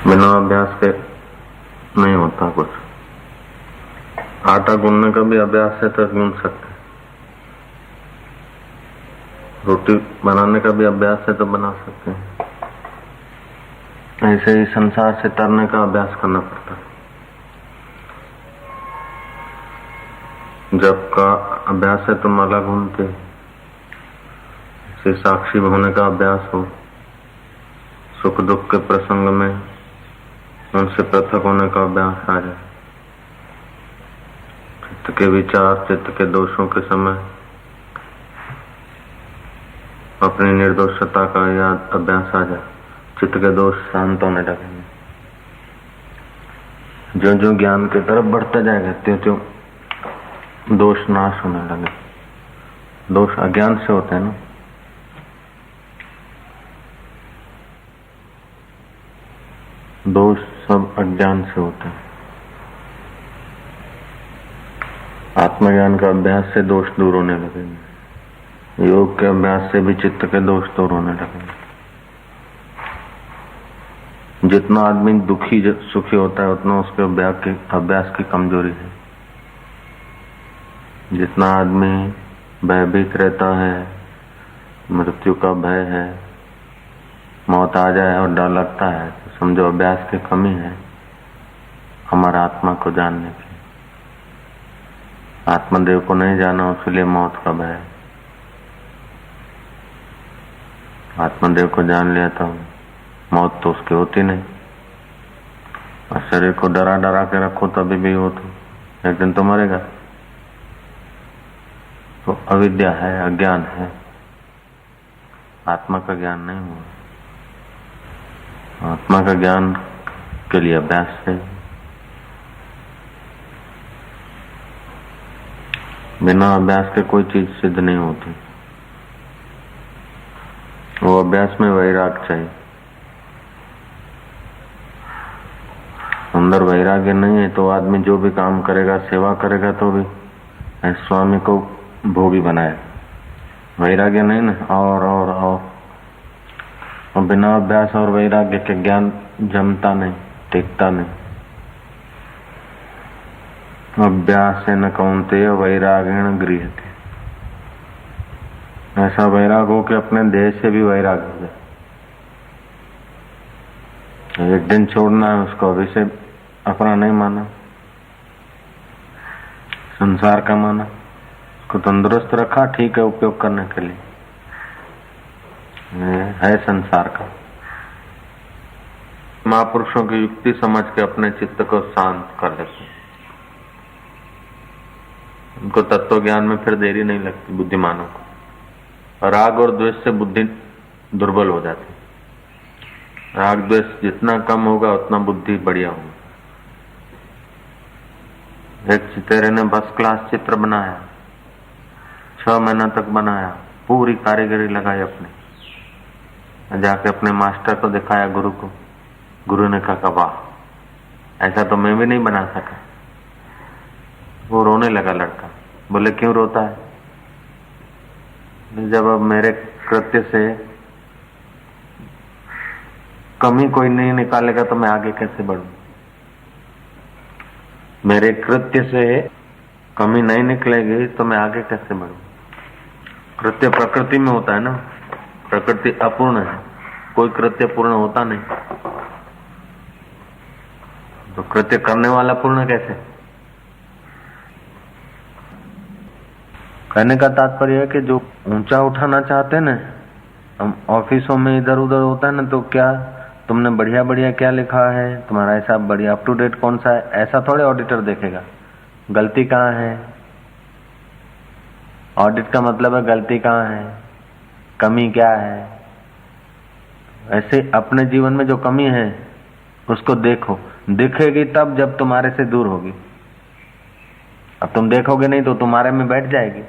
बिना अभ्यास के नहीं होता कुछ। आटा गूंदने का भी अभ्यास है तो गूंद सकते हैं, रोटी बनाने का भी अभ्यास है तो बना सकते हैं। ऐसे ही संसार से तरने का अभ्यास करना पड़ता है। जब का अभ्यास है तो माला घूमते, से साक्षी होने का अभ्यास हो, सुख दुख के प्रसंग में उनसे पृथक होने का अभ्यास आ जाए। चित्त के विचार, चित्त के दोषों के समय अपनी निर्दोषता का याद अभ्यास आ जाए, चित्त के दोष शांत होने लगेंगे। जो जो ज्ञान की तरफ बढ़ता जाएगा त्यों त्यों दोष नाश होने लगे। दोष अज्ञान से होते हैं ना, दोष सब अज्ञान से होते हैं। आत्मज्ञान का अभ्यास से दोष दूर होने लगेंगे, योग के अभ्यास से भी चित्त के दोष दूर होने लगेंगे। जितना आदमी दुखी सुखी होता है उतना उसके अभ्यास की कमजोरी है। जितना आदमी भयभीत रहता है, मृत्यु का भय है, मौत आ जाए और डर लगता है, तो समझो अभ्यास की कमी है हमारा आत्मा को जानने की। आत्मदेव को नहीं जाना, उसके लिए मौत का भय। आत्मदेव को जान लिया तो मौत तो उसकी होती नहीं। और शरीर को डरा डरा के रखो तभी भी हो तो एक दिन तो मरेगा। तो अविद्या है, अज्ञान है, आत्मा का ज्ञान नहीं हुआ। आत्मा का ज्ञान के लिए अभ्यास है। बिना अभ्यास के कोई चीज सिद्ध नहीं होती। वो अभ्यास में वैराग चाहिए। अंदर वैराग्य नहीं है तो आदमी जो भी काम करेगा, सेवा करेगा तो भी स्वामी को भोगी बनाए। वैराग्य नहीं ना, और बिना अभ्यास और वैराग्य के ज्ञान जमता नहीं, टिकता नहीं। अभ्यास न कौन्तेय वैरागेण गृह्यते। ऐसा वैराग हो कि अपने देह से भी वैराग हो जाए। एक दिन छोड़ना है उसको, अभी से अपना नहीं माना, संसार का माना, उसको तंदुरुस्त रखा, ठीक है उपयोग करने के लिए, है संसार का। महापुरुषों की युक्ति समझ के अपने चित्त को शांत कर लेते। उनको तत्व ज्ञान में फिर देरी नहीं लगती बुद्धिमानों को। राग और द्वेष से बुद्धि दुर्बल हो जाती। राग द्वेष जितना कम होगा उतना बुद्धि बढ़िया होगी। एक चितेरे ने फर्स्ट क्लास चित्र बनाया, 6 महीना तक बनाया, पूरी कारीगरी लगाई अपने, जाके अपने मास्टर को दिखाया, गुरु को। गुरु ने कहा वाह, ऐसा तो मैं भी नहीं बना सका। वो रोने लगा लड़का। बोले क्यों रोता है? जब अब मेरे कृत्य से कमी कोई नहीं निकालेगा तो मैं आगे कैसे बढ़ूं? मेरे कृत्य से कमी नहीं निकलेगी तो मैं आगे कैसे बढ़ूं? कृत्य प्रकृति में होता है ना, प्रकृति अपूर्ण है, कोई कृत्य पूर्ण होता नहीं। तो कृत्य करने वाला पूर्ण कैसे? कहने का तात्पर्य है कि जो ऊंचा उठाना चाहते हैं ना, हम ऑफिसों में इधर उधर होता है ना, तो क्या तुमने बढ़िया बढ़िया क्या लिखा है, तुम्हारा ऐसा बढ़िया अप टू डेट कौन सा है, ऐसा थोड़े ऑडिटर देखेगा। गलती कहाँ है? ऑडिट का मतलब है गलती कहाँ है, कमी क्या है। ऐसे अपने जीवन में जो कमी है उसको देखो, दिखेगी तब जब तुम्हारे से दूर होगी। अब तुम देखोगे नहीं तो तुम्हारे में बैठ जाएगी।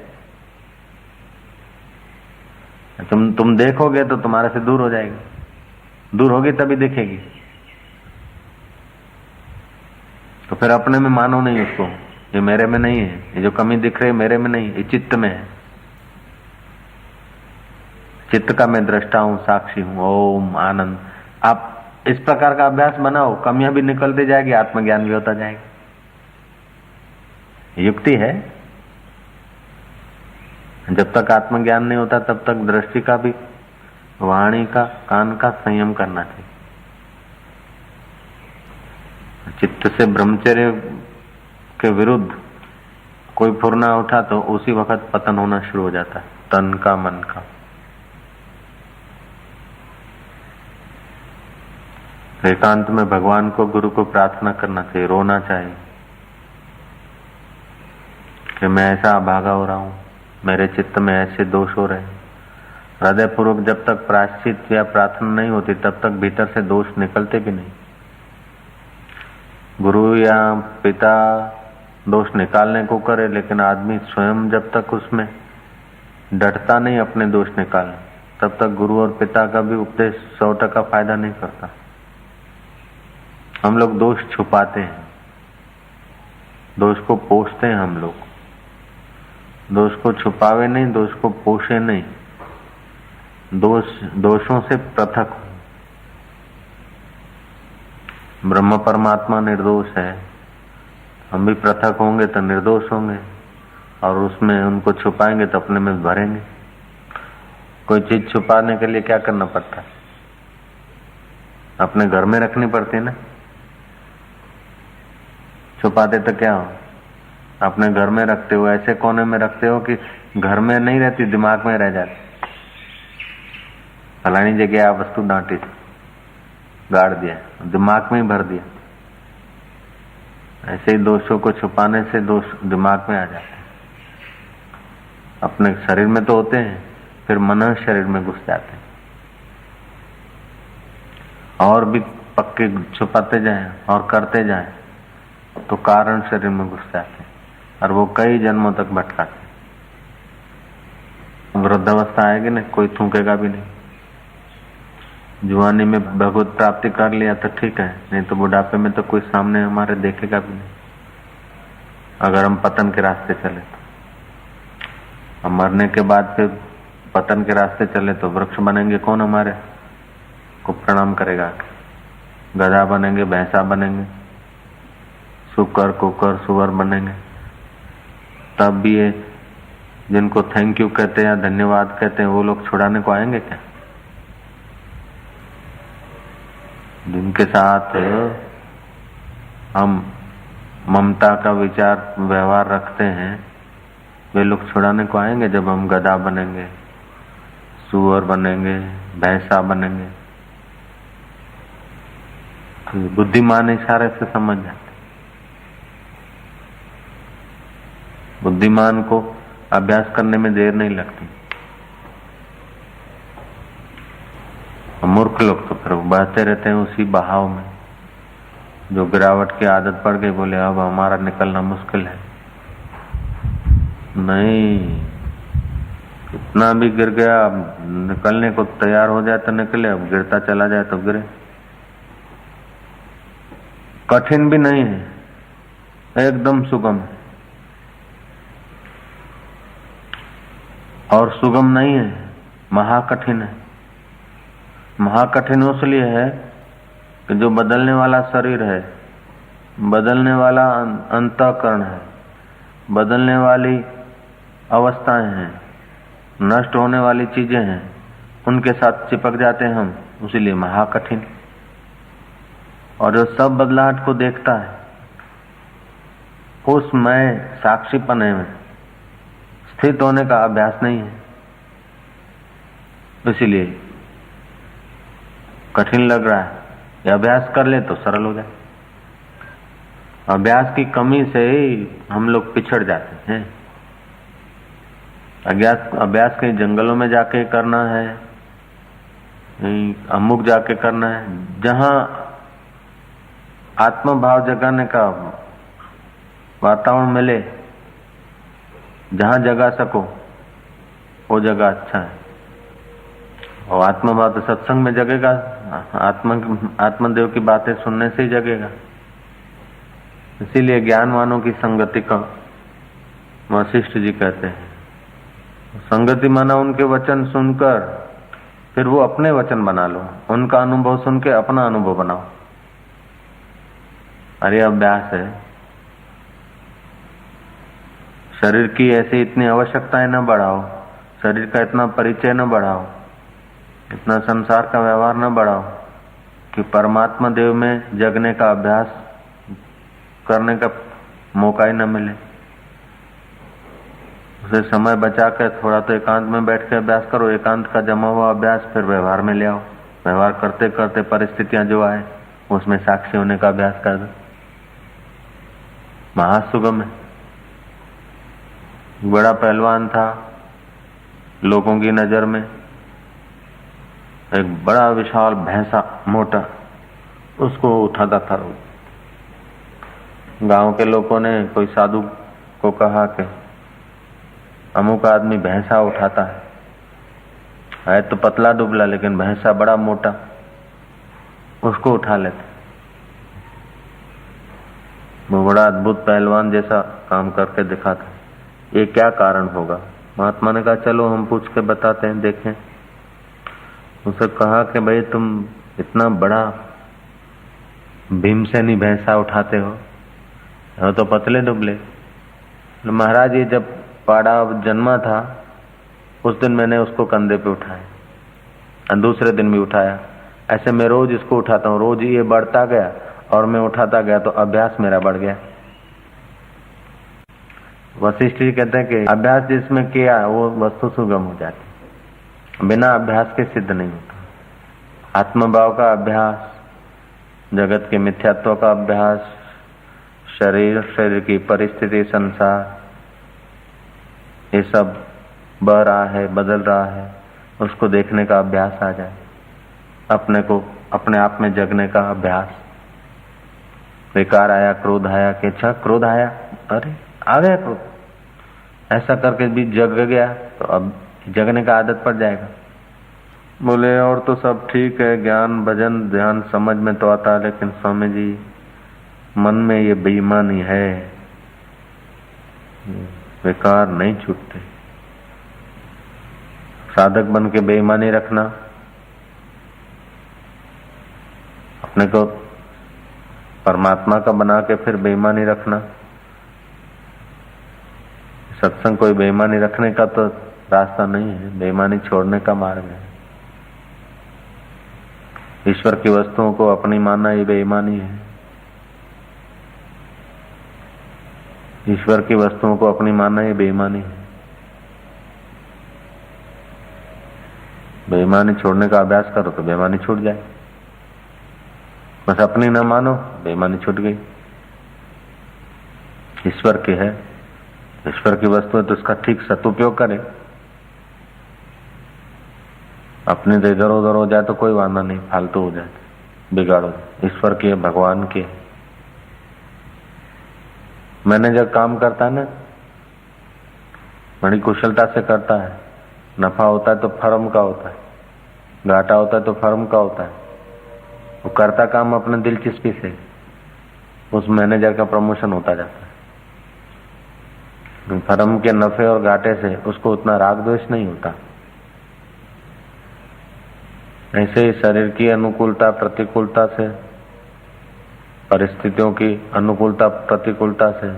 तुम देखोगे तो तुम्हारे से दूर हो जाएगी, दूर होगी तभी दिखेगी। तो फिर अपने में मानो नहीं उसको, ये मेरे में नहीं है, ये जो कमी दिख रही है मेरे में नहीं, ये चित्त में है। चित्त का मैं दृष्टा हूं, साक्षी हूं। ओम आनंद। आप इस प्रकार का अभ्यास बनाओ, कमियां भी निकलती जाएगी, आत्मज्ञान भी होता जाएगा। युक्ति है। जब तक आत्मज्ञान नहीं होता तब तक दृष्टि का भी, वाणी का, कान का संयम करना चाहिए। चित्त से ब्रह्मचर्य के विरुद्ध कोई फुरना उठा तो उसी वक्त पतन होना शुरू हो जाता है, तन का, मन का। एकांत में भगवान को, गुरु को प्रार्थना करना चाहिए, रोना चाहिए कि मैं ऐसा अभागा हो रहा हूं, मेरे चित्त में ऐसे दोष हो रहे हैं। हृदय पूर्वक जब तक प्रायश्चित या प्रार्थना नहीं होती तब तक भीतर से दोष निकलते भी नहीं। गुरु या पिता दोष निकालने को करे, लेकिन आदमी स्वयं जब तक उसमें डटता नहीं अपने दोष निकालने, तब तक गुरु और पिता का भी उपदेश 100% फायदा नहीं करता। हम लोग दोष छुपाते हैं, दोष को पोषते हैं। हम लोग दोष को छुपावे नहीं, दोष को पोषे नहीं, दोषों से पृथक हो। ब्रह्म परमात्मा निर्दोष है, हम भी पृथक होंगे तो निर्दोष होंगे, और उसमें उनको छुपाएंगे तो अपने में भरेंगे। कोई चीज छुपाने के लिए क्या करना पड़ता है? अपने घर में रखनी पड़ती है ना। छुपाते तो क्या हो, अपने घर में रखते हो, ऐसे कोने में रखते हो कि घर में नहीं रहती, दिमाग में रह जाती। फलानी जगह आप वस्तु डांटी थी, गाड़ दिया, दिमाग में ही भर दिया। ऐसे ही दोषों को छुपाने से दोष दिमाग में आ जाते हैं। अपने शरीर में तो होते हैं, फिर मन शरीर में घुस जाते हैं, और भी पक्के छुपाते जाएं और करते जाएं तो कारण शरीर में घुस जाते हैं, और वो कई जन्मों तक भटकाते हैं। वृद्धावस्था आएगी ना, कोई थूकेगा भी नहीं। जुआनी में भगवत प्राप्ति कर लिया तो ठीक है, नहीं तो बुढ़ापे में तो कोई सामने हमारे देखेगा भी नहीं। अगर हम पतन के रास्ते चले तो, हम मरने के बाद फिर पतन के रास्ते चले तो वृक्ष बनेंगे, कौन हमारे को प्रणाम करेगा? गधा बनेंगे, भैंसा बनेंगे, सुकर, कुकर, सुअर बनेंगे। तब भी ये जिनको थैंक यू कहते हैं या धन्यवाद कहते हैं, वो लोग छुड़ाने को आएंगे क्या? जिनके साथ हम ममता का विचार व्यवहार रखते हैं, वे लोग छुड़ाने को आएंगे जब हम गधा बनेंगे, सुअर बनेंगे, भैंसा बनेंगे। बुद्धिमान इशारे से समझ जाते। बुद्धिमान को अभ्यास करने में देर नहीं लगती। मूर्ख लोग तो फिर बहते रहते हैं उसी बहाव में। जो गिरावट की आदत पड़ गई, बोले अब हमारा निकलना मुश्किल है। नहीं, कितना भी गिर गया, अब निकलने को तैयार हो जाए तो निकले, अब गिरता चला जाए तो गिरे। कठिन भी नहीं है, एकदम सुगम है। और सुगम नहीं है, महाकठिन है। महाकठिन इसलिए है कि जो बदलने वाला शरीर है, बदलने वाला अंतःकरण है, बदलने वाली अवस्थाएं हैं, नष्ट होने वाली चीजें हैं, उनके साथ चिपक जाते हैं हम, उसीलिए महाकठिन। और जो सब बदलाहट को देखता है, उस मैं साक्षीपने में स्थित होने का अभ्यास नहीं है, इसीलिए कठिन लग रहा है। ये अभ्यास कर ले तो सरल हो जाए। अभ्यास की कमी से ही हम लोग पिछड़ जाते हैं। अभ्यास कहीं जंगलों में जाके करना है, कहीं अमुक जाके करना है, जहां आत्मभाव जगाने का वातावरण मिले, जहां जगा सको वो जगह अच्छा है। और आत्मभाव तो सत्संग में जगेगा, आत्मदेव की बातें सुनने से ही जगेगा। इसीलिए ज्ञानवानों की संगति का वशिष्ठ जी कहते हैं। संगति माना उनके वचन सुनकर फिर वो अपने वचन बना लो, उनका अनुभव सुन के अपना अनुभव बनाओ। अरे अभ्यास है। शरीर की ऐसी इतनी आवश्यकताएं न बढ़ाओ, शरीर का इतना परिचय न बढ़ाओ, इतना संसार का व्यवहार न बढ़ाओ कि परमात्मा देव में जगने का अभ्यास करने का मौका ही न मिले। उसे समय बचा कर थोड़ा तो एकांत में बैठ के अभ्यास करो। एकांत का जमा हुआ अभ्यास फिर व्यवहार में ले आओ। व्यवहार करते करते परिस्थितियां जो आए उसमें साक्षी होने का अभ्यास कर दो। महासुगम है। बड़ा पहलवान था, लोगों की नजर में एक बड़ा विशाल भैंसा मोटा, उसको उठाता था। गांव के लोगों ने कोई साधु को कहा कि अमुक आदमी भैंसा उठाता है तो पतला दुबला, लेकिन भैंसा बड़ा मोटा, उसको उठा लेते। वो बड़ा अद्भुत पहलवान जैसा काम करके दिखाता। ये क्या कारण होगा? महात्मा ने कहा चलो हम पूछ के बताते हैं, देखें। उसे कहा कि भाई तुम इतना बड़ा भीमसेनी भैंसा उठाते हो तो पतले दुबले। महाराज ये जब पाड़ा जन्मा था उस दिन मैंने उसको कंधे पे उठाया और दूसरे दिन भी उठाया। ऐसे मैं रोज इसको उठाता हूँ, रोज ये बढ़ता गया और मैं उठाता गया तो अभ्यास मेरा बढ़ गया। वशिष्ठ जी कहते हैं कि अभ्यास जिसमें किया वो वस्तु सुगम हो जाती, बिना अभ्यास के सिद्ध नहीं होता। आत्मभाव का अभ्यास, जगत के मिथ्यात्व का अभ्यास, शरीर की परिस्थिति, संसार, ये सब बह रहा है, बदल रहा है, उसको देखने का अभ्यास आ जाए। अपने को अपने आप में जगने का अभ्यास। विकार आया, क्रोध आया कि अच्छा क्रोध आया, अरे आ गया क्रोध, ऐसा करके भी जग गया तो अब जगने का आदत पड़ जाएगा। बोले और तो सब ठीक है, ज्ञान भजन ध्यान समझ में तो आता है, लेकिन स्वामी जी मन में ये बेईमानी है, विकार नहीं छूटते। साधक बन के बेईमानी रखना, अपने को परमात्मा का बना के फिर बेईमानी रखना, सत्संग कोई बेईमानी रखने का तो रास्ता नहीं है, बेईमानी छोड़ने का मार्ग है। ईश्वर की वस्तुओं को अपनी मानना ये बेईमानी है। ईश्वर की वस्तुओं को अपनी मानना ये बेईमानी है। बेईमानी छोड़ने का अभ्यास करो तो बेईमानी छूट जाए। बस अपनी न मानो, बेईमानी छूट गई। ईश्वर की है, ईश्वर की वस्तु है तो उसका ठीक सदुपयोग करे। अपने तो इधर उधर हो जाए तो कोई वादा नहीं, फालतू हो जाए, बिगाड़ो। ईश्वर की है, भगवान की है। मैनेजर काम करता है ना, बड़ी कुशलता से करता है। नफा होता है तो फर्म का होता है, घाटा होता है तो फर्म का होता है। वो करता काम अपने दिलचस्पी से, उस मैनेजर का प्रमोशन होता जाता है। फर्म के नफे और घाटे से उसको उतना राग द्वेष नहीं होता। ऐसे ही शरीर की अनुकूलता प्रतिकूलता से, परिस्थितियों की अनुकूलता प्रतिकूलता से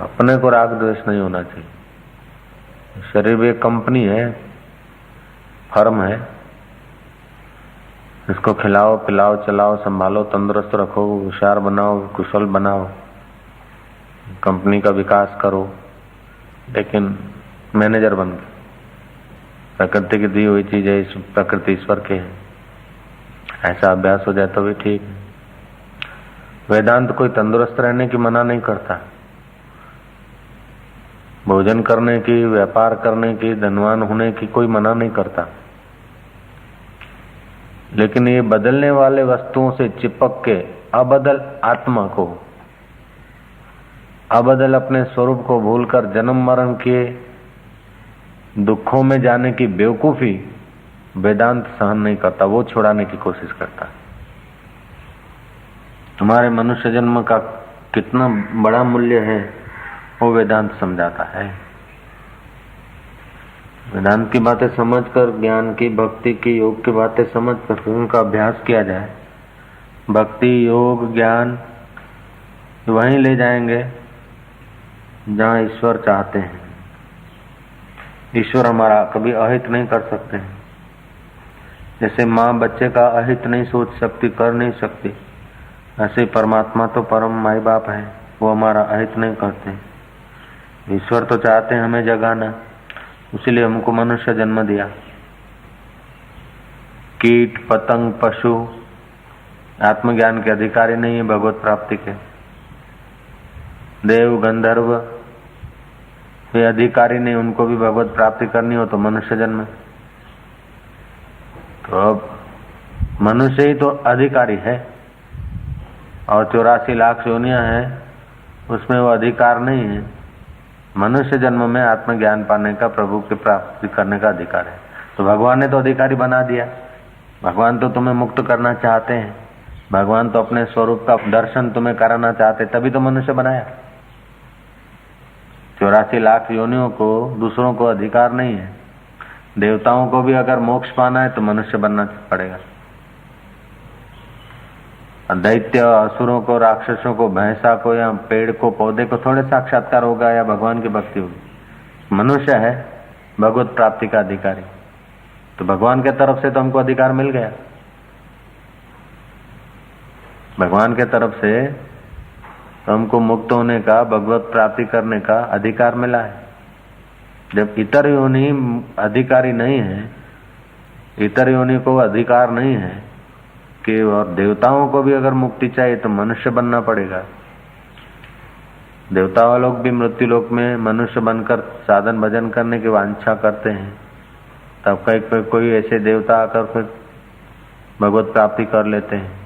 अपने को राग द्वेष नहीं होना चाहिए। शरीर भी एक कंपनी है, फर्म है। इसको खिलाओ पिलाओ चलाओ संभालो, तंदुरुस्त रखो, होशियार बनाओ, कुशल बनाओ, कंपनी का विकास करो। लेकिन मैनेजर बन गए, प्रकृति की दी हुई चीज है, प्रकृति ईश्वर के है, ऐसा अभ्यास हो जाए तो भी ठीक है। वेदांत कोई तंदुरुस्त रहने की मना नहीं करता, भोजन करने की, व्यापार करने की, धनवान होने की कोई मना नहीं करता। लेकिन ये बदलने वाले वस्तुओं से चिपक के अबदल आत्मा को, अबदल अपने स्वरूप को भूलकर जन्म मरण के दुखों में जाने की बेवकूफी वेदांत सहन नहीं करता, वो छुड़ाने की कोशिश करता। तुम्हारे मनुष्य जन्म का कितना बड़ा मूल्य है वो वेदांत समझाता है। वेदांत की बातें समझकर, ज्ञान की, भक्ति की, योग की बातें समझकर फिर उनका अभ्यास किया जाए। भक्ति, योग, ज्ञान वहीं ले जाएंगे जहाँ ईश्वर चाहते हैं। ईश्वर हमारा कभी अहित नहीं कर सकते हैं। जैसे माँ बच्चे का अहित नहीं सोच सकती, कर नहीं सकती, ऐसे परमात्मा तो परम माई बाप है, वो हमारा अहित नहीं करते। ईश्वर तो चाहते हैं हमें जगाना, इसीलिए हमको मनुष्य जन्म दिया। कीट, पतंग, पशु आत्मज्ञान के अधिकारी नहीं है, भगवत प्राप्ति के। देव, गंधर्व वे अधिकारी नहीं, उनको भी भगवत प्राप्ति करनी हो तो मनुष्य जन्म। तो अब मनुष्य ही तो अधिकारी है, और 84 लाख योनियां हैं, उसमें वो अधिकार नहीं है। मनुष्य जन्म में आत्मज्ञान पाने का, प्रभु की प्राप्ति करने का अधिकार है। तो भगवान ने तो अधिकारी बना दिया। भगवान तो तुम्हें मुक्त करना चाहते हैं, भगवान तो अपने स्वरूप का दर्शन तुम्हें कराना चाहते, तभी तो मनुष्य बनाया। 84 लाख योनियों को दूसरों को अधिकार नहीं है। देवताओं को भी अगर मोक्ष पाना है तो मनुष्य बनना पड़ेगा। दैत्य, असुरों को, राक्षसों को, भैंसा को या पेड़ को, पौधे को थोड़े साक्षात्कार होगा या भगवान की भक्ति होगी। मनुष्य है भगवत प्राप्ति का अधिकारी, तो भगवान के तरफ से तो हमको अधिकार मिल गया। भगवान के तरफ से तो हमको मुक्त होने का, भगवत प्राप्ति करने का अधिकार मिला है। जब इतर योनि अधिकारी नहीं है, इतर योनि को अधिकार नहीं है कि, और देवताओं को भी अगर मुक्ति चाहिए तो मनुष्य बनना पड़ेगा। देवता लोग भी मृत्यु लोक में मनुष्य बनकर साधन भजन करने की वांछा करते हैं, तब कोई ऐसे देवता आकर फिर भगवत प्राप्ति कर लेते हैं।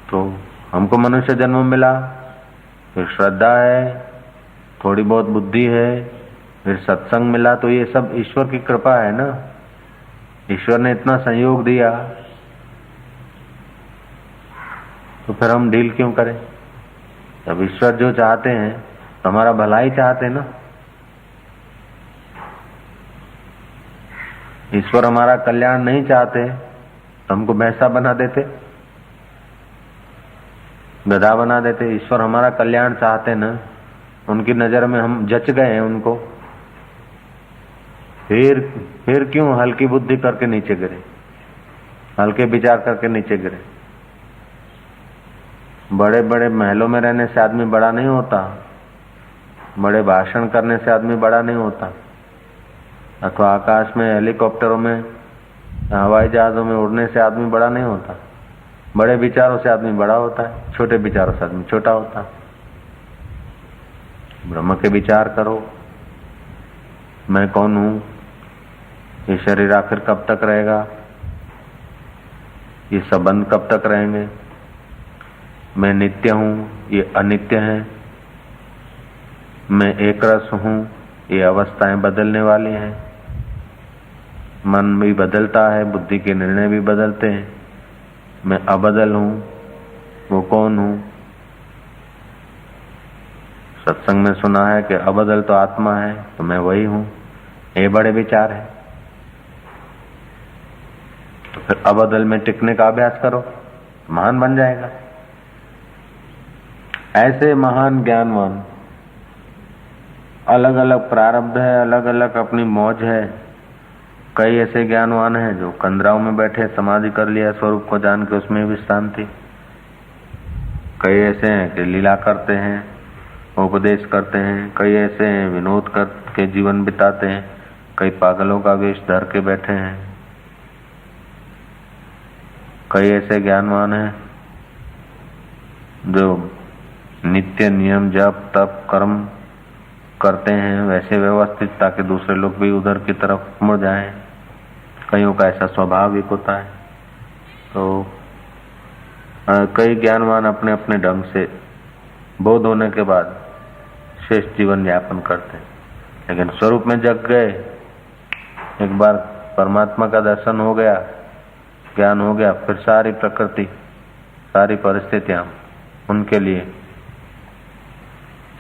तो हमको मनुष्य जन्म मिला, फिर श्रद्धा है, थोड़ी बहुत बुद्धि है, फिर सत्संग मिला, तो ये सब ईश्वर की कृपा है ना। ईश्वर ने इतना संयोग दिया, तो फिर हम डील क्यों करें? जब ईश्वर जो चाहते हैं तो हमारा भला ही चाहते हैं ना। ईश्वर हमारा कल्याण नहीं चाहते तो हमको भैंसा बना देते, गधा बना देते। ईश्वर हमारा कल्याण चाहते ना, उनकी नजर में हम जच गए हैं उनको, फिर क्यों हल्की बुद्धि करके नीचे गिरे, हल्के विचार करके नीचे गिरे। बड़े बड़े महलों में रहने से आदमी बड़ा नहीं होता, बड़े भाषण करने से आदमी बड़ा नहीं होता, अथवा आकाश में हेलीकॉप्टरों में, हवाई जहाजों में उड़ने से आदमी बड़ा नहीं होता। बड़े विचारों से आदमी बड़ा होता है, छोटे विचारों से आदमी छोटा होता है। ब्रह्म के विचार करो, मैं कौन हूं, ये शरीर आखिर कब तक रहेगा, ये संबंध कब तक रहेंगे, मैं नित्य हूं, ये अनित्य है, मैं एक रस हूं, ये अवस्थाएं बदलने वाली हैं, मन भी बदलता है, बुद्धि के निर्णय भी बदलते हैं, मैं अबदल हूं, वो कौन हूं। सत्संग में सुना है कि अबदल तो आत्मा है, तो मैं वही हूं। ये बड़े विचार है। तो फिर अबदल में टिकने का अभ्यास करो, महान बन जाएगा। ऐसे महान ज्ञानवान, अलग अलग प्रारब्ध है, अलग अलग अपनी मौज है। कई ऐसे ज्ञानवान हैं जो कंदराओं में बैठे समाधि कर लिया, स्वरूप को जान के उसमें भी शांति। कई ऐसे हैं कि लीला करते हैं, उपदेश करते हैं। कई ऐसे हैं विनोद करके जीवन बिताते हैं। कई पागलों का वेश धर के बैठे हैं। कई ऐसे ज्ञानवान हैं जो नित्य नियम जप तप कर्म करते हैं, वैसे व्यवस्थित, ताकि दूसरे लोग भी उधर की तरफ मुड़ जाएं। कईयों का ऐसा स्वाभाविक होता है। तो कई ज्ञानवान अपने अपने ढंग से बोध होने के बाद श्रेष्ठ जीवन यापन करते हैं। लेकिन स्वरूप में जग गए, एक बार परमात्मा का दर्शन हो गया, ज्ञान हो गया, फिर सारी प्रकृति, सारी परिस्थितियां उनके लिए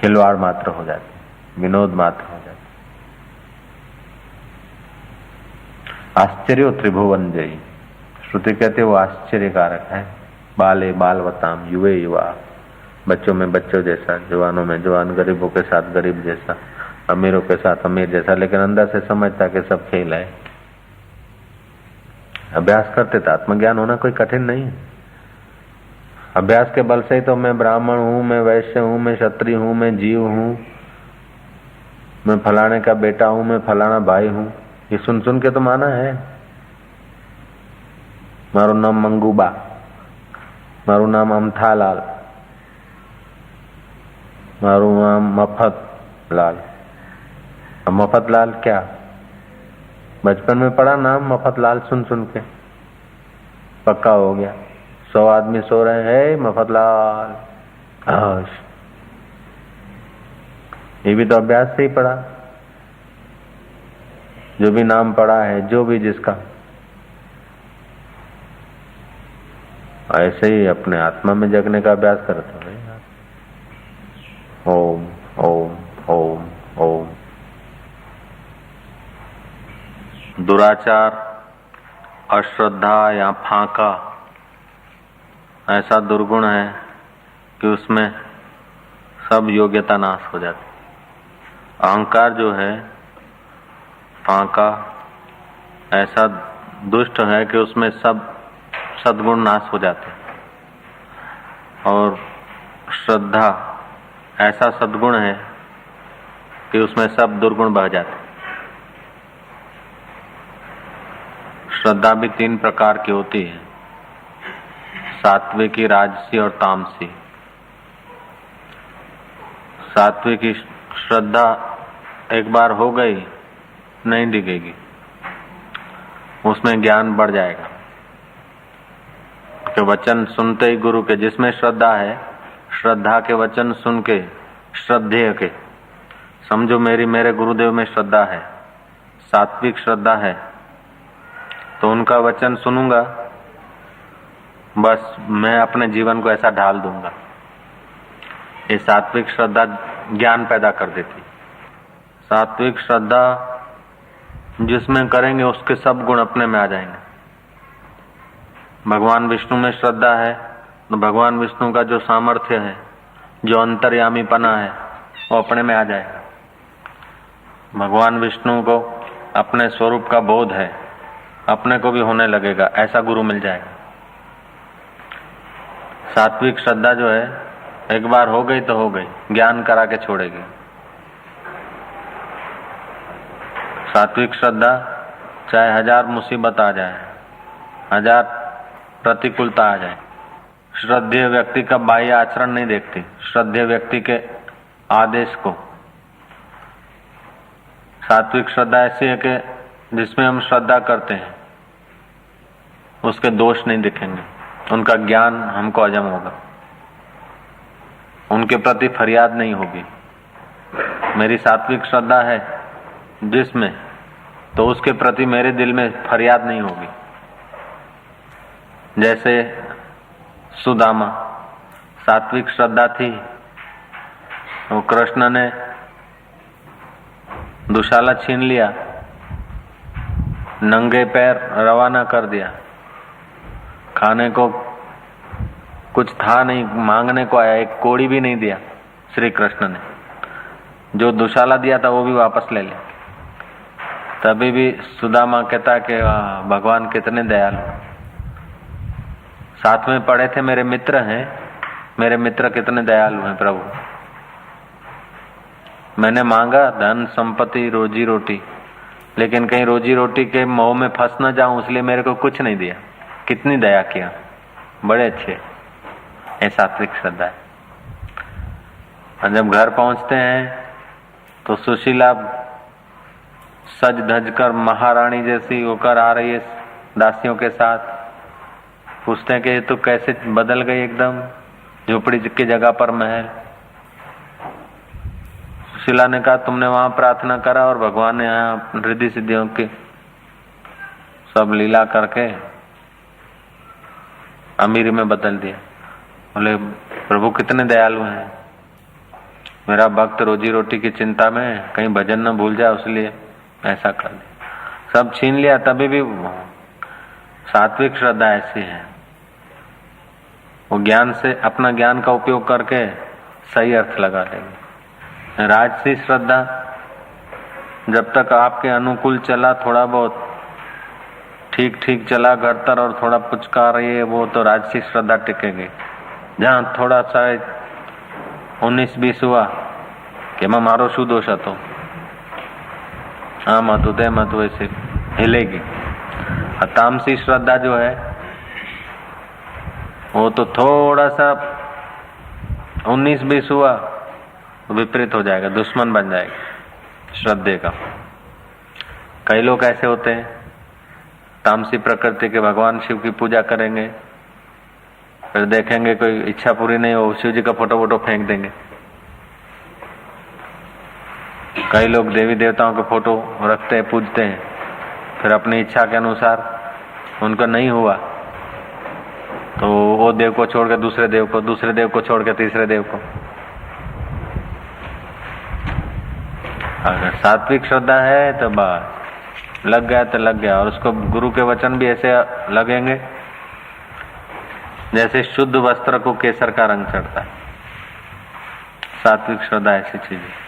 खिलवाड़ मात्र हो जाती, विनोद मात्र हो जाती। आश्चर्य त्रिभुवन जयी। श्रुति कहते वो आश्चर्यकारक है। बाले बालवताम, युवे युवा, बच्चों में बच्चों जैसा, जवानों में जवान, गरीबों के साथ गरीब जैसा, अमीरों के साथ अमीर जैसा, लेकिन अंदर से समझता कि सब खेल है। अभ्यास करते तो आत्मज्ञान होना कोई कठिन नहीं है। अभ्यास के बल से ही तो मैं ब्राह्मण हूं, मैं वैश्य हूं, मैं क्षत्रिय हूं, मैं जीव हूं, मैं फलाने का बेटा हूं, मैं फलाना भाई हूं, ये सुन सुन के तो माना है। मारू नाम मंगूबा, मारू नाम अमथालाल, मारू नाम मफतलाल। अब मफतलाल क्या, बचपन में पढ़ा नाम मफतलाल, सुन सुन के पक्का हो गया। 100 आदमी सो रहे हैं, मफतलाल, ये भी तो अभ्यास से ही पढ़ा। जो भी नाम पढ़ा है, जो भी जिसका, ऐसे ही अपने आत्मा में जगने का अभ्यास करते हैं। ओम ओम ओम ओम। दुराचार, अश्रद्धा या फांका ऐसा दुर्गुण है कि उसमें सब योग्यता नाश हो जाती। अहंकार जो है फांका, ऐसा दुष्ट है कि उसमें सब सद्गुण नाश हो जाते। और श्रद्धा ऐसा सद्गुण है कि उसमें सब दुर्गुण बह जाते। श्रद्धा भी 3 प्रकार की होती है, सात्विकी, राजसी और तामसी। सात्विकी श्रद्धा एक बार हो गई नहीं दिखेगी, उसमें ज्ञान बढ़ जाएगा। के वचन सुनते ही गुरु के, जिसमें श्रद्धा है, श्रद्धा के वचन सुन के, श्रद्धेय के, समझो मेरे गुरुदेव में श्रद्धा है, सात्विक श्रद्धा है, तो उनका वचन सुनूंगा, बस मैं अपने जीवन को ऐसा ढाल दूंगा। ये सात्विक श्रद्धा ज्ञान पैदा कर देती। सात्विक श्रद्धा जिसमें करेंगे उसके सब गुण अपने में आ जाएंगे। भगवान विष्णु में श्रद्धा है तो भगवान विष्णु का जो सामर्थ्य है, जो अंतर्यामीपना है, वो अपने में आ जाएगा। भगवान विष्णु को अपने स्वरूप का बोध है, अपने को भी होने लगेगा, ऐसा गुरु मिल जाएगा। सात्विक श्रद्धा जो है एक बार हो गई तो हो गई, ज्ञान करा के छोड़ेगी। सात्विक श्रद्धा चाहे 1000 मुसीबत आ जाए, 1000 प्रतिकूलता आ जाए, श्रद्धेय व्यक्ति का बाह्य आचरण नहीं देखती, श्रद्धेय व्यक्ति के आदेश को। सात्विक श्रद्धा ऐसी है कि जिसमें हम श्रद्धा करते हैं उसके दोष नहीं दिखेंगे, उनका ज्ञान हमको हजम होगा, उनके प्रति फरियाद नहीं होगी। मेरी सात्विक श्रद्धा है जिसमें, तो उसके प्रति मेरे दिल में फरियाद नहीं होगी। जैसे सुदामा सात्विक श्रद्धा थी, वो कृष्ण ने दुशाला छीन लिया, नंगे पैर रवाना कर दिया, खाने को कुछ था नहीं, मांगने को आया, एक कोड़ी भी नहीं दिया श्री कृष्ण ने, जो दुशाला दिया था वो भी वापस ले लिया। तभी भी सुदामा कहता कि भगवान कितने दयालु, साथ में पढ़े थे, मेरे मित्र हैं, मेरे मित्र कितने दयालु हैं प्रभु। मैंने मांगा धन संपत्ति रोजी रोटी, लेकिन कहीं रोजी रोटी के मोह में फंस न जाऊं, इसलिए मेरे को कुछ नहीं दिया। कितनी दया किया, बड़े अच्छे। ये सात्विक श्रद्धा है। और जब घर पहुंचते हैं तो सुशीला सज धज कर महारानी जैसी होकर आ रही है दासियों के साथ। पूछते हैं कि ये तो कैसे बदल गई, एकदम झोपड़ी की जगह पर महल। सुशीला ने कहा तुमने वहां प्रार्थना करा और भगवान ने यहाँ रिद्धि सिद्धियों की सब लीला करके अमीरी में बदल दिया। बोले प्रभु कितने दयालु हैं, मेरा भक्त रोजी रोटी की चिंता में कहीं भजन न भूल जाए, इसलिए ऐसा कर दिया। सब छीन लिया तभी भी सात्विक श्रद्धा ऐसी है, वो ज्ञान से अपना ज्ञान का उपयोग करके सही अर्थ लगा लेंगे। राजसी श्रद्धा जब तक आपके अनुकूल चला, थोड़ा बहुत ठीक ठीक चला घरतर और थोड़ा पुचकार ये वो, तो राजसी श्रद्धा टिकेगी। जहाँ थोड़ा सा 19-20 हुआ कि मैं मारो शू दोष હતો, આમ હતું તેમ હતું, ऐसे हिलेगी। तामसी श्रद्धा जो है वो तो थोड़ा सा 19-20 हुआ तो विपरीत हो जाएगा, दुश्मन बन जाएगा श्रद्धे का। कई लोग ऐसे होते हैं तामसी प्रकृति के, भगवान शिव की पूजा करेंगे, फिर देखेंगे कोई इच्छा पूरी नहीं हो, शिव जी का फोटो फेंक देंगे। कई लोग देवी देवताओं के फोटो रखते हैं, पूजते हैं, फिर अपनी इच्छा के अनुसार उनका नहीं हुआ तो वो देव को छोड़ के दूसरे देव को, दूसरे देव को छोड़ के तीसरे देव को। अगर सात्विक श्रद्धा है तो बस लग गया तो लग गया, और उसको गुरु के वचन भी ऐसे लगेंगे जैसे शुद्ध वस्त्र को केसर का रंग चढ़ता है। सात्विक श्रद्धा ऐसी चीज है।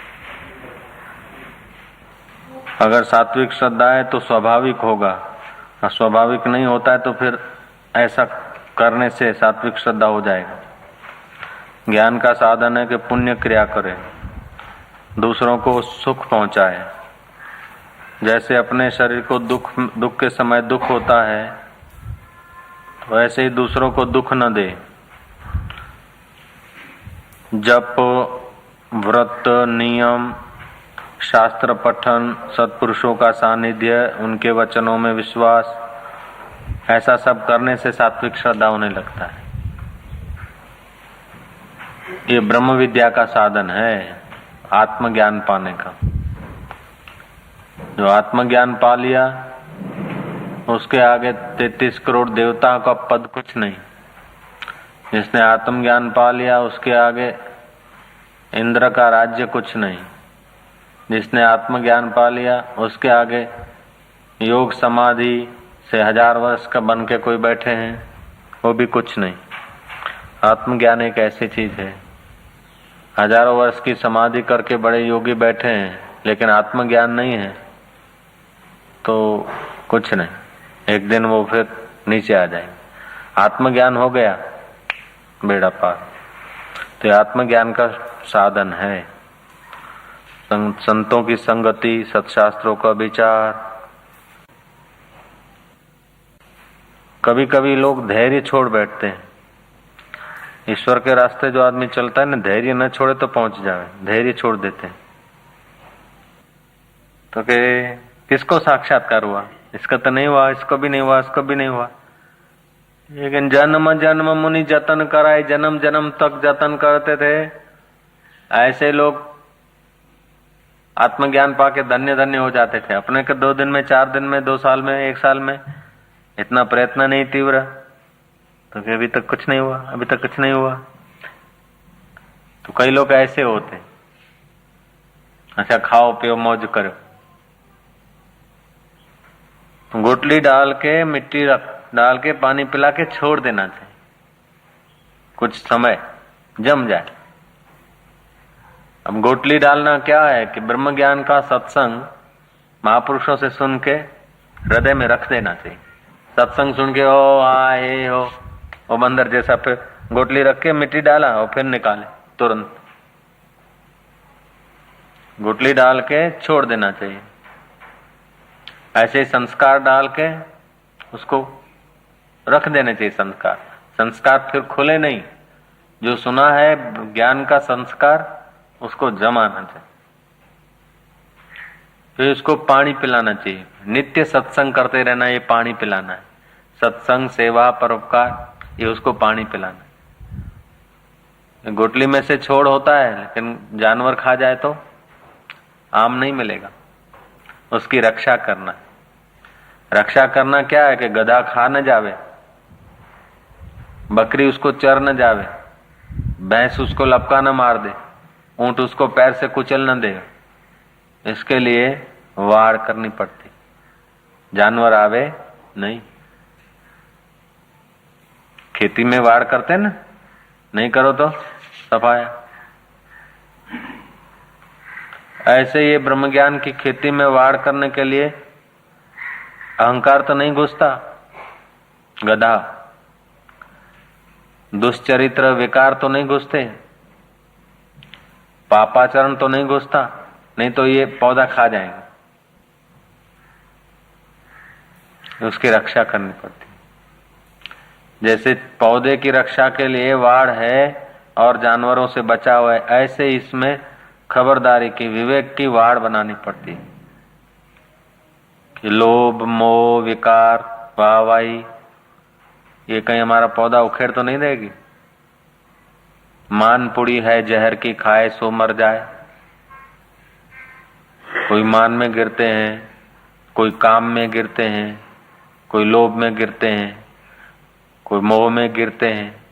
अगर सात्विक श्रद्धा है तो स्वाभाविक होगा, और स्वाभाविक नहीं होता है तो फिर ऐसा करने से सात्विक श्रद्धा हो जाएगा। ज्ञान का साधन है कि पुण्य क्रिया करे, दूसरों को सुख पहुंचाए। जैसे अपने शरीर को दुख के समय दुख होता है, वैसे ही दूसरों को दुख न दे। जप, व्रत, नियम, शास्त्र पठन, सत्पुरुषों का सानिध्य, उनके वचनों में विश्वास, ऐसा सब करने से सात्विक श्रद्धा होने लगता है। ये ब्रह्म विद्या का साधन है आत्मज्ञान पाने का। जो आत्मज्ञान पा लिया उसके आगे 33 करोड़ देवताओं का पद कुछ नहीं। जिसने आत्मज्ञान पा लिया उसके आगे इंद्र का राज्य कुछ नहीं। जिसने आत्मज्ञान पा लिया उसके आगे योग समाधि से 1000 वर्ष का बन के कोई बैठे हैं वो भी कुछ नहीं। आत्मज्ञान एक ऐसी चीज है, हजारों वर्ष की समाधि करके बड़े योगी बैठे हैं लेकिन आत्मज्ञान नहीं है तो कुछ नहीं, एक दिन वो फिर नीचे आ जाएंगे। आत्मज्ञान हो गया बेड़ा पार। तो आत्मज्ञान का साधन है संतों की संगति, सत्शास्त्रों का विचार। कभी कभी लोग धैर्य छोड़ बैठते हैं। ईश्वर के रास्ते जो आदमी चलता है ना, धैर्य न छोड़े तो पहुंच जाए, धैर्य छोड़ देते हैं तो कि किसको साक्षात्कार हुआ, इसका तो नहीं हुआ, इसको भी नहीं हुआ, इसको भी नहीं हुआ। लेकिन जन्म जन्म मुनि जतन कराए, जन्म जन्म तक जतन करते थे। ऐसे लोग आत्मज्ञान पाके धन्य धन्य हो जाते थे। अपने के 2 दिन में, 4 दिन में, 2 साल में, 1 साल में इतना प्रयत्न नहीं तीव्र, तो अभी तक कुछ नहीं हुआ, अभी तक कुछ नहीं हुआ। तो कई लोग ऐसे होते, अच्छा खाओ पियो मौज करो, गुटली डाल के मिट्टी डाल के पानी पिला के छोड़ देना चाहिए, कुछ समय जम जाए। अब गोटली डालना क्या है कि ब्रह्म ज्ञान का सत्संग महापुरुषों से सुन के हृदय में रख देना चाहिए। सत्संग सुन के हो आए हो वो बंदर जैसा, फिर गोटली रख के मिट्टी डाला और फिर निकाले तुरंत। गोटली डाल के छोड़ देना चाहिए। ऐसे ही संस्कार डाल के उसको रख देने चाहिए। संस्कार फिर खुले नहीं। जो सुना है ज्ञान का संस्कार उसको जमाना चाहिए, फिर उसको पानी पिलाना चाहिए। नित्य सत्संग करते रहना, ये पानी पिलाना है। सत्संग, सेवा, परोपकार, ये उसको पानी पिलाना है। गुटली में से छोड़ होता है लेकिन जानवर खा जाए तो आम नहीं मिलेगा। उसकी रक्षा करना। रक्षा करना क्या है कि गधा खा न जावे, बकरी उसको चर न जावे, भैंस उसको लपका न मार दे, ऊंट उसको पैर से कुचल न दे। इसके लिए वाड़ करनी पड़ती। जानवर आवे नहीं। खेती में वाड़ करते ना, नहीं करो तो सफाया। ऐसे ये ब्रह्म ज्ञान की खेती में वाड़ करने के लिए अहंकार तो नहीं घुसता, गधा, दुष्चरित्र विकार तो नहीं घुसते, पापाचरण तो नहीं घुसता, नहीं तो ये पौधा खा जाएगा। उसकी रक्षा करनी पड़ती। जैसे पौधे की रक्षा के लिए वाड़ है और जानवरों से बचा हुआ है, ऐसे इसमें खबरदारी की, विवेक की वाड़ बनानी पड़ती है कि लोभ मोह विकार वाहवाही ये कहीं हमारा पौधा उखेड़ तो नहीं देगी। मान पुड़ी है जहर की, खाए सो मर जाए। कोई मान में गिरते हैं, कोई काम में गिरते हैं, कोई लोभ में गिरते हैं, कोई मोह में गिरते हैं।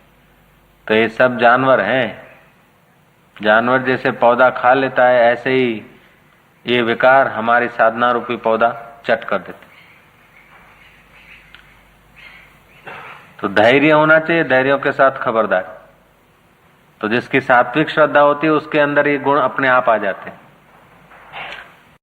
तो ये सब जानवर हैं। जानवर जैसे पौधा खा लेता है, ऐसे ही ये विकार हमारी साधना रूपी पौधा चट कर देते। तो धैर्य होना चाहिए, धैर्यों के साथ खबरदार। तो जिसकी सात्विक श्रद्धा होती है उसके अंदर ये गुण अपने आप आ जाते हैं।